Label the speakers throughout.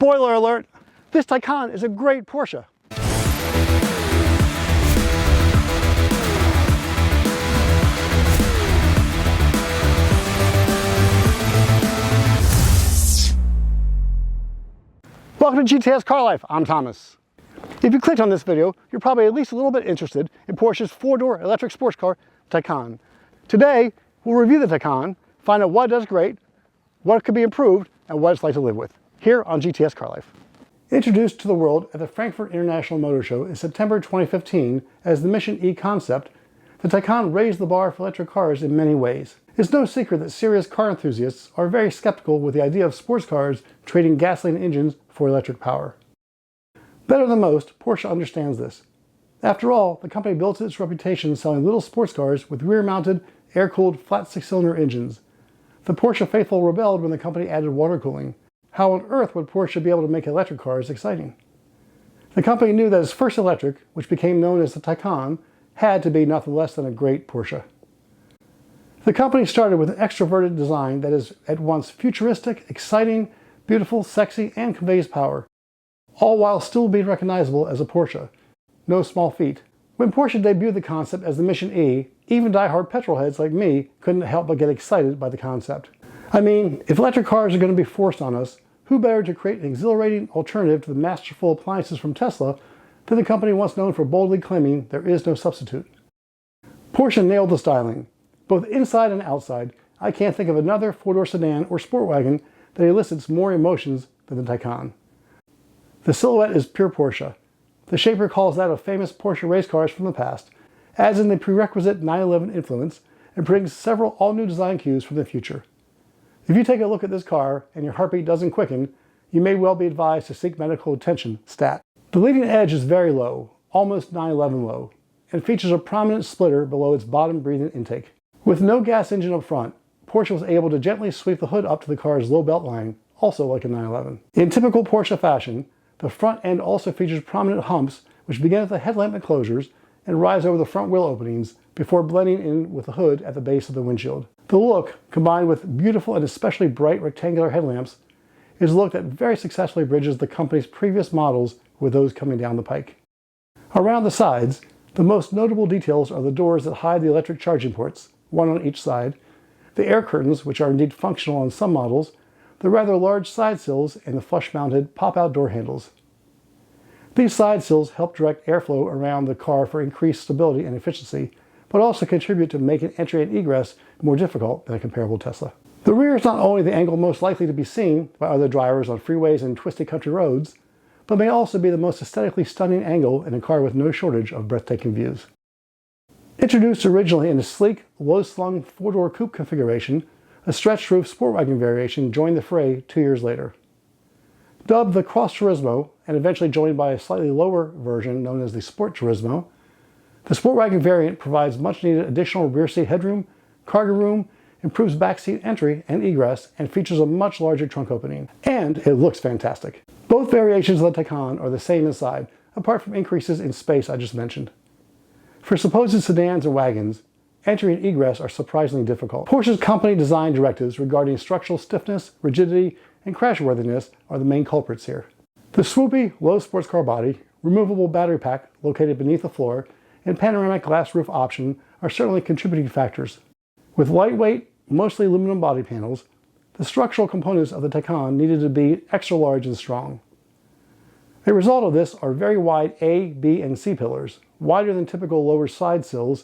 Speaker 1: Spoiler alert, this Taycan is a great Porsche. Welcome to GTS Car Life, I'm Thomas. If you clicked on this video, you're probably at least a little bit interested in Porsche's four-door electric sports car, Taycan. Today, we'll review the Taycan, find out what it does great, what could be improved, and what it's like to live with, here on GTS Car Life. Introduced to the world at the Frankfurt International Motor Show in September 2015 as the Mission E concept, the Taycan raised the bar for electric cars in many ways. It's no secret that serious car enthusiasts are very skeptical with the idea of sports cars trading gasoline engines for electric power. Better than most, Porsche understands this. After all, the company built its reputation selling little sports cars with rear-mounted, air-cooled, flat six-cylinder engines. The Porsche faithful rebelled when the company added water cooling. How on earth would Porsche be able to make electric cars exciting? The company knew that its first electric, which became known as the Taycan, had to be nothing less than a great Porsche. The company started with an extroverted design that is at once futuristic, exciting, beautiful, sexy, and conveys power, all while still being recognizable as a Porsche. No small feat. When Porsche debuted the concept as the Mission E, even die-hard petrol heads like me couldn't help but get excited by the concept. I mean, if electric cars are going to be forced on us, who better to create an exhilarating alternative to the masterful appliances from Tesla than the company once known for boldly claiming there is no substitute. Porsche nailed the styling. Both inside and outside, I can't think of another four-door sedan or sport wagon that elicits more emotions than the Taycan. The silhouette is pure Porsche. The shape recalls that of famous Porsche race cars from the past, adds in the prerequisite 911 influence, and brings several all-new design cues from the future. If you take a look at this car and your heartbeat doesn't quicken, you may well be advised to seek medical attention, stat. The leading edge is very low, almost 911 low, and features a prominent splitter below its bottom breathing intake. With no gas engine up front, Porsche was able to gently sweep the hood up to the car's low belt line, also like a 911. In typical Porsche fashion, the front end also features prominent humps which begin at the headlamp enclosures and rise over the front wheel openings before blending in with the hood at the base of the windshield. The look, combined with beautiful and especially bright rectangular headlamps, is a look that very successfully bridges the company's previous models with those coming down the pike. Around the sides, the most notable details are the doors that hide the electric charging ports, one on each side, the air curtains, which are indeed functional on some models, the rather large side sills, and the flush-mounted pop-out door handles. These side sills help direct airflow around the car for increased stability and efficiency, but also contribute to making entry and egress more difficult than a comparable Tesla. The rear is not only the angle most likely to be seen by other drivers on freeways and twisty country roads, but may also be the most aesthetically stunning angle in a car with no shortage of breathtaking views. Introduced originally in a sleek, low-slung four-door coupe configuration, a stretched-roof sport wagon variation joined the fray 2 years later. Dubbed the Cross Turismo, and eventually joined by a slightly lower version known as the Sport Turismo, the sport wagon variant provides much-needed additional rear seat headroom, cargo room, improves backseat entry and egress, and features a much larger trunk opening. And it looks fantastic. Both variations of the Taycan are the same inside, apart from increases in space I just mentioned. For supposed sedans and wagons, entry and egress are surprisingly difficult. Porsche's company design directives regarding structural stiffness, rigidity, and crashworthiness are the main culprits here. The swoopy, low sports car body, removable battery pack located beneath the floor, and panoramic glass roof option are certainly contributing factors. With lightweight, mostly aluminum body panels, the structural components of the Taycan needed to be extra large and strong. A result of this are very wide A, B, and C pillars, wider than typical lower side sills,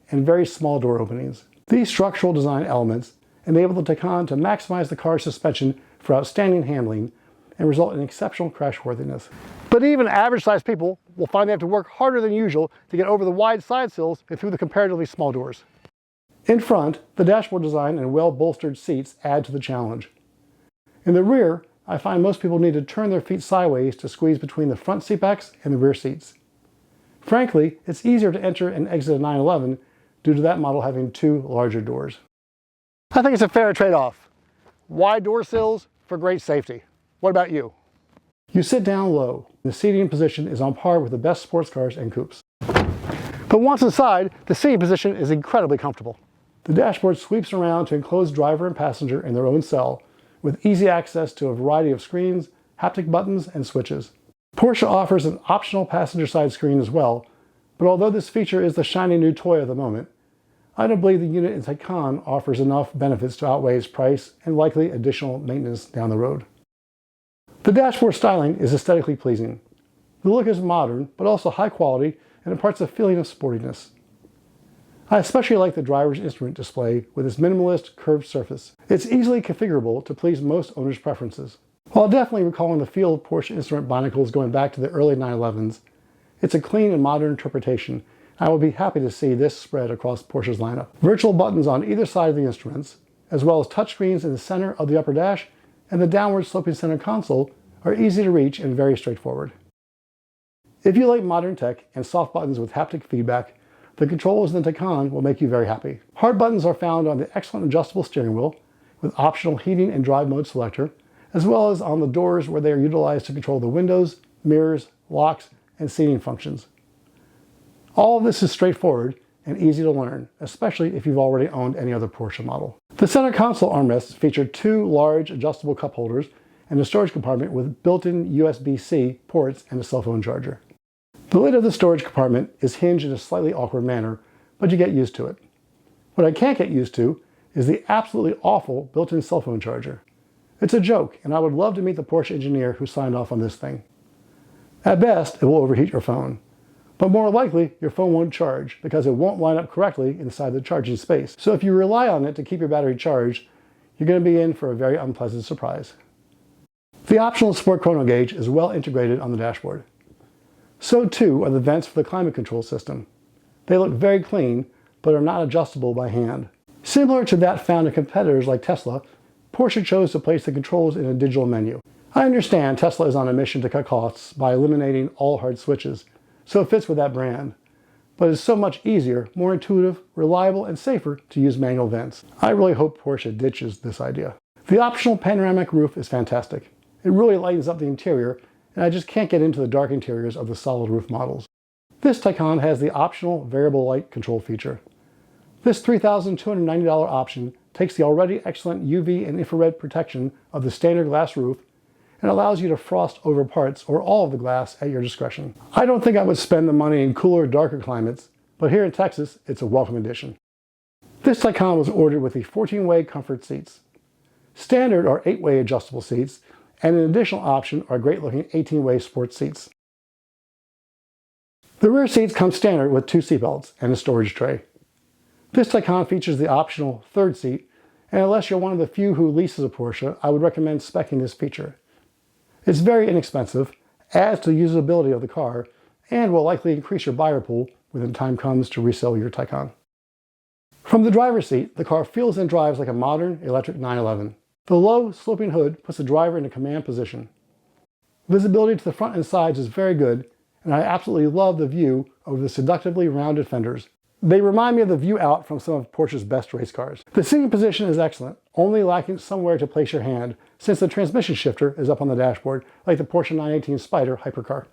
Speaker 1: and very small door openings. These structural design elements enable the Taycan to maximize the car's suspension for outstanding handling and result in exceptional crashworthiness. But even average-sized people will find they have to work harder than usual to get over the wide side sills and through the comparatively small doors. In front, the dashboard design and well-bolstered seats add to the challenge. In the rear, I find most people need to turn their feet sideways to squeeze between the front seatbacks and the rear seats. Frankly, it's easier to enter and exit a 911 due to that model having two larger doors. I think it's a fair trade-off. Wide door sills for great safety. What about you? You sit down low. The seating position is on par with the best sports cars and coupes. But once inside, the seating position is incredibly comfortable. The dashboard sweeps around to enclose driver and passenger in their own cell, with easy access to a variety of screens, haptic buttons, and switches. Porsche offers an optional passenger side screen as well, but although this feature is the shiny new toy of the moment, I don't believe the unit in Taycan offers enough benefits to outweigh its price and likely additional maintenance down the road. The dashboard styling is aesthetically pleasing. The look is modern, but also high quality and imparts a feeling of sportiness. I especially like the driver's instrument display with its minimalist curved surface. It's easily configurable to please most owners' preferences. While definitely recalling the feel of Porsche instrument binnacles going back to the early 911s, it's a clean and modern interpretation. I will be happy to see this spread across Porsche's lineup. Virtual buttons on either side of the instruments, as well as touchscreens in the center of the upper dash and the downward sloping center console, are easy to reach and very straightforward. If you like modern tech and soft buttons with haptic feedback, the controls in the Taycan will make you very happy. Hard buttons are found on the excellent adjustable steering wheel with optional heating and drive mode selector, as well as on the doors where they are utilized to control the windows, mirrors, locks, and seating functions. All of this is straightforward and easy to learn, especially if you've already owned any other Porsche model. The center console armrests feature two large adjustable cup holders and a storage compartment with built-in USB-C ports and a cell phone charger. The lid of the storage compartment is hinged in a slightly awkward manner, but you get used to it. What I can't get used to is the absolutely awful built-in cell phone charger. It's a joke, and I would love to meet the Porsche engineer who signed off on this thing. At best, it will overheat your phone, but more likely, your phone won't charge because it won't line up correctly inside the charging space. So if you rely on it to keep your battery charged, you're going to be in for a very unpleasant surprise. The optional Sport chrono gauge is well integrated on the dashboard. So too are the vents for the climate control system. They look very clean, but are not adjustable by hand. Similar to that found in competitors like Tesla, Porsche chose to place the controls in a digital menu. I understand Tesla is on a mission to cut costs by eliminating all hard switches, so it fits with that brand. But it's so much easier, more intuitive, reliable, and safer to use manual vents. I really hope Porsche ditches this idea. The optional panoramic roof is fantastic. It really lightens up the interior, and I just can't get into the dark interiors of the solid roof models. This Taycan has the optional variable light control feature. This $3,290 option takes the already excellent UV and infrared protection of the standard glass roof and allows you to frost over parts or all of the glass at your discretion. I don't think I would spend the money in cooler, darker climates, but here in Texas, it's a welcome addition. This Taycan was ordered with the 14-way comfort seats. Standard are 8-way adjustable seats, and an additional option are great-looking 18-way sports seats. The rear seats come standard with 2 seatbelts and a storage tray. This Taycan features the optional third seat, and unless you're one of the few who leases a Porsche, I would recommend speccing this feature. It's very inexpensive, adds to the usability of the car, and will likely increase your buyer pool when the time comes to resell your Taycan. From the driver's seat, the car feels and drives like a modern electric 911. The low, sloping hood puts the driver in a command position. Visibility to the front and sides is very good, and I absolutely love the view over the seductively rounded fenders. They remind me of the view out from some of Porsche's best race cars. The seating position is excellent, only lacking somewhere to place your hand, since the transmission shifter is up on the dashboard, like the Porsche 918 Spyder hypercar.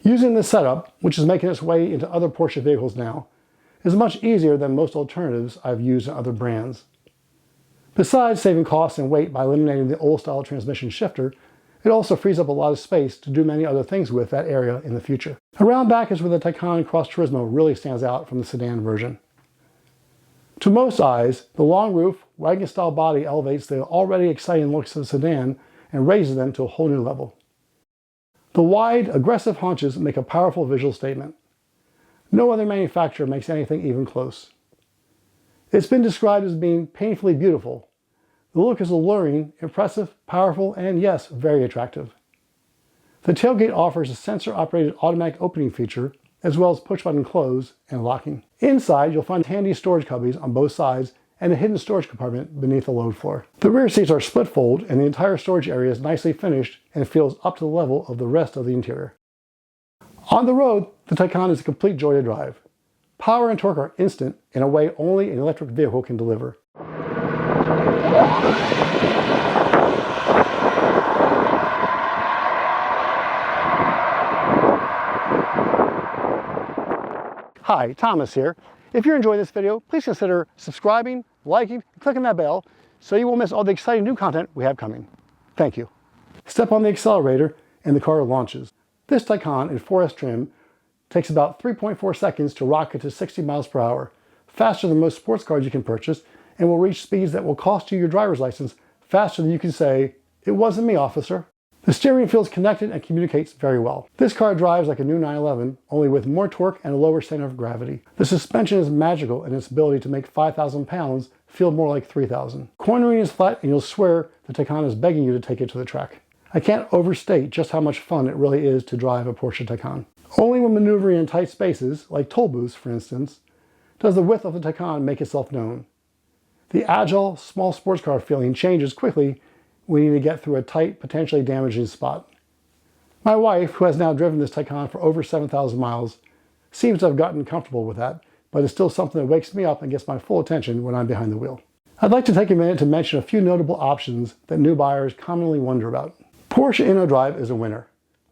Speaker 1: Using this setup, which is making its way into other Porsche vehicles now, is much easier than most alternatives I've used in other brands. Besides saving costs and weight by eliminating the old-style transmission shifter, it also frees up a lot of space to do many other things with that area in the future. Around back is where the Taycan Cross Turismo really stands out from the sedan version. To most eyes, the long roof, wagon-style body elevates the already exciting looks of the sedan and raises them to a whole new level. The wide, aggressive haunches make a powerful visual statement. No other manufacturer makes anything even close. It's been described as being painfully beautiful. The look is alluring, impressive, powerful, and yes, very attractive. The tailgate offers a sensor-operated automatic opening feature, as well as push-button close and locking. Inside, you'll find handy storage cubbies on both sides and a hidden storage compartment beneath the load floor. The rear seats are split fold, and the entire storage area is nicely finished and feels up to the level of the rest of the interior. On the road, the Taycan is a complete joy to drive. Power and torque are instant in a way only an electric vehicle can deliver. Hi, Thomas here. If you're enjoying this video, please consider subscribing, liking, and clicking that bell so you won't miss all the exciting new content we have coming. Thank you. Step on the accelerator and the car launches. This Taycan in 4S trim takes about 3.4 seconds to rocket to 60 miles per hour, faster than most sports cars you can purchase, and will reach speeds that will cost you your driver's license faster than you can say, "It wasn't me, officer." The steering feels connected and communicates very well. This car drives like a new 911, only with more torque and a lower center of gravity. The suspension is magical in its ability to make 5,000 pounds feel more like 3,000. Cornering is flat and you'll swear the Taycan is begging you to take it to the track. I can't overstate just how much fun it really is to drive a Porsche Taycan. Only when maneuvering in tight spaces, like toll booths for instance, does the width of the Taycan make itself known. The agile, small sports car feeling changes quickly when you need to get through a tight, potentially damaging spot. My wife, who has now driven this Taycan for over 7,000 miles, seems to have gotten comfortable with that, but it's still something that wakes me up and gets my full attention when I'm behind the wheel. I'd like to take a minute to mention a few notable options that new buyers commonly wonder about. Porsche InnoDrive is a winner.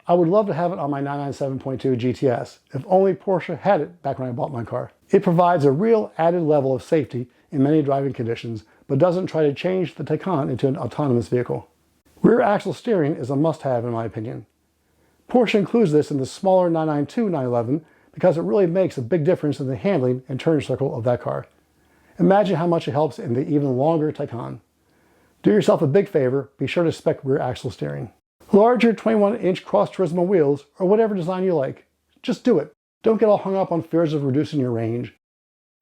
Speaker 1: I would love to have it on my 997.2 GTS, if only Porsche had it back when I bought my car. It provides a real added level of safety in many driving conditions, but doesn't try to change the Taycan into an autonomous vehicle. Rear axle steering is a must-have in my opinion. Porsche includes this in the smaller 992 911 because it really makes a big difference in the handling and turn circle of that car. Imagine how much it helps in the even longer Taycan. Do yourself a big favor, be sure to spec rear axle steering. Larger 21-inch Cross Turismo wheels, or whatever design you like. Just do it. Don't get all hung up on fears of reducing your range.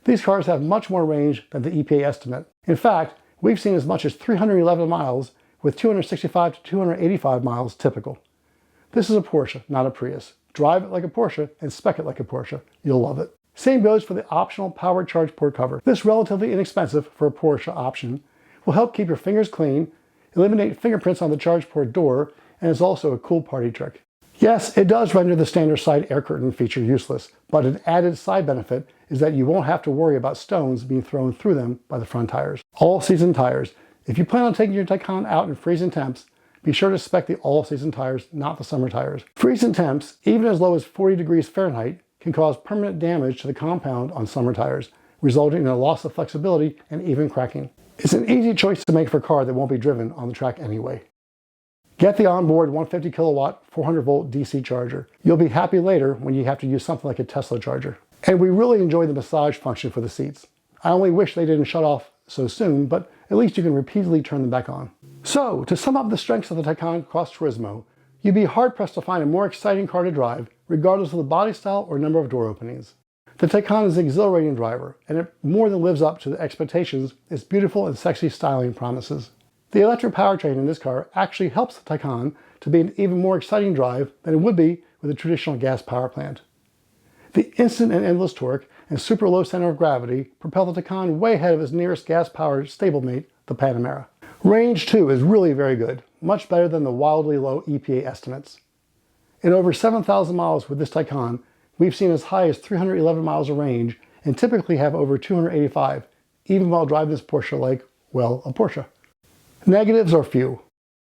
Speaker 1: These cars have much more range than the EPA estimate. In fact, we've seen as much as 311 miles, with 265 to 285 miles typical. This is a Porsche, not a Prius. Drive it like a Porsche and spec it like a Porsche. You'll love it. Same goes for the optional powered charge port cover. This relatively inexpensive for a Porsche option will help keep your fingers clean, eliminate fingerprints on the charge port door, and is also a cool party trick. Yes, it does render the standard side air curtain feature useless, but an added side benefit is that you won't have to worry about stones being thrown through them by the front tires. All-season tires. If you plan on taking your Taycan out in freezing temps, be sure to spec the all-season tires, not the summer tires. Freezing temps, even as low as 40 degrees Fahrenheit, can cause permanent damage to the compound on summer tires, resulting in a loss of flexibility and even cracking. It's an easy choice to make for a car that won't be driven on the track anyway. Get the onboard 150 kilowatt 400 volt DC charger. You'll be happy later when you have to use something like a Tesla charger. And we really enjoy the massage function for the seats. I only wish they didn't shut off so soon, but at least you can repeatedly turn them back on. So, to sum up the strengths of the Taycan Cross Turismo, you'd be hard-pressed to find a more exciting car to drive, regardless of the body style or number of door openings. The Taycan is an exhilarating driver, and it more than lives up to the expectations its beautiful and sexy styling promises. The electric powertrain in this car actually helps the Taycan to be an even more exciting drive than it would be with a traditional gas power plant. The instant and endless torque and super low center of gravity propel the Taycan way ahead of its nearest gas-powered stablemate, the Panamera. Range too is really very good, much better than the wildly low EPA estimates. In over 7,000 miles with this Taycan, we've seen as high as 311 miles of range and typically have over 285, even while driving this Porsche like, well, a Porsche. Negatives are few.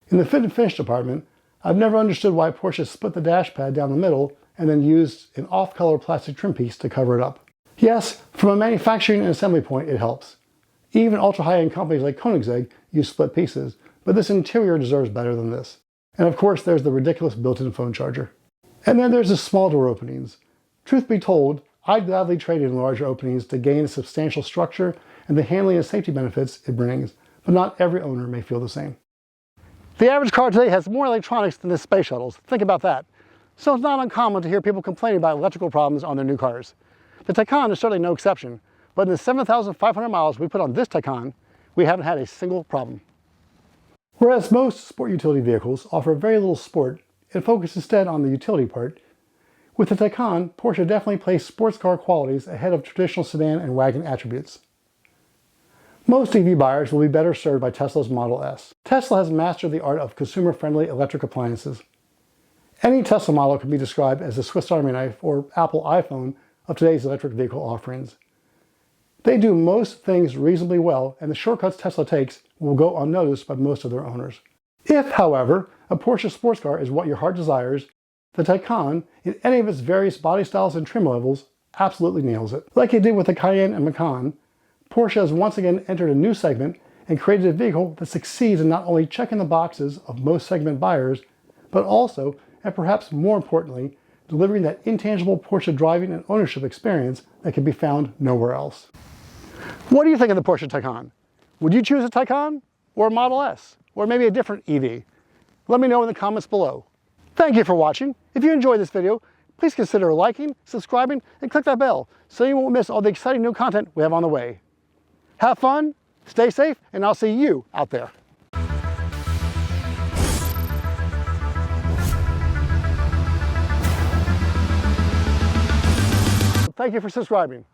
Speaker 1: In the fit and finish department, I've never understood why Porsche split the dash pad down the middle and then used an off-color plastic trim piece to cover it up. Yes, from a manufacturing and assembly point, it helps. Even ultra-high-end companies like Koenigsegg use split pieces, but this interior deserves better than this. And of course, there's the ridiculous built-in phone charger. And then there's the small door openings. Truth be told, I'd gladly trade in larger openings to gain the substantial structure and the handling and safety benefits it brings, but not every owner may feel the same. The average car today has more electronics than the space shuttles. Think about that. So it's not uncommon to hear people complaining about electrical problems on their new cars. The Taycan is certainly no exception, but in the 7,500 miles we put on this Taycan, we haven't had a single problem. Whereas most sport utility vehicles offer very little sport and focus instead on the utility part, with the Taycan, Porsche definitely placed sports car qualities ahead of traditional sedan and wagon attributes. Most EV buyers will be better served by Tesla's Model S. Tesla has mastered the art of consumer-friendly electric appliances. Any Tesla model can be described as the Swiss Army knife or Apple iPhone of today's electric vehicle offerings. They do most things reasonably well, and the shortcuts Tesla takes will go unnoticed by most of their owners. If, however, a Porsche sports car is what your heart desires, the Taycan, in any of its various body styles and trim levels, absolutely nails it. Like it did with the Cayenne and Macan, Porsche has once again entered a new segment and created a vehicle that succeeds in not only checking the boxes of most segment buyers, but also, and perhaps more importantly, delivering that intangible Porsche driving and ownership experience that can be found nowhere else. What do you think of the Porsche Taycan? Would you choose a Taycan or a Model S, or maybe a different EV? Let me know in the comments below. Thank you for watching. If you enjoyed this video, please consider liking, subscribing, and click that bell so you won't miss all the exciting new content we have on the way. Have fun, stay safe, and I'll see you out there. Thank you for subscribing.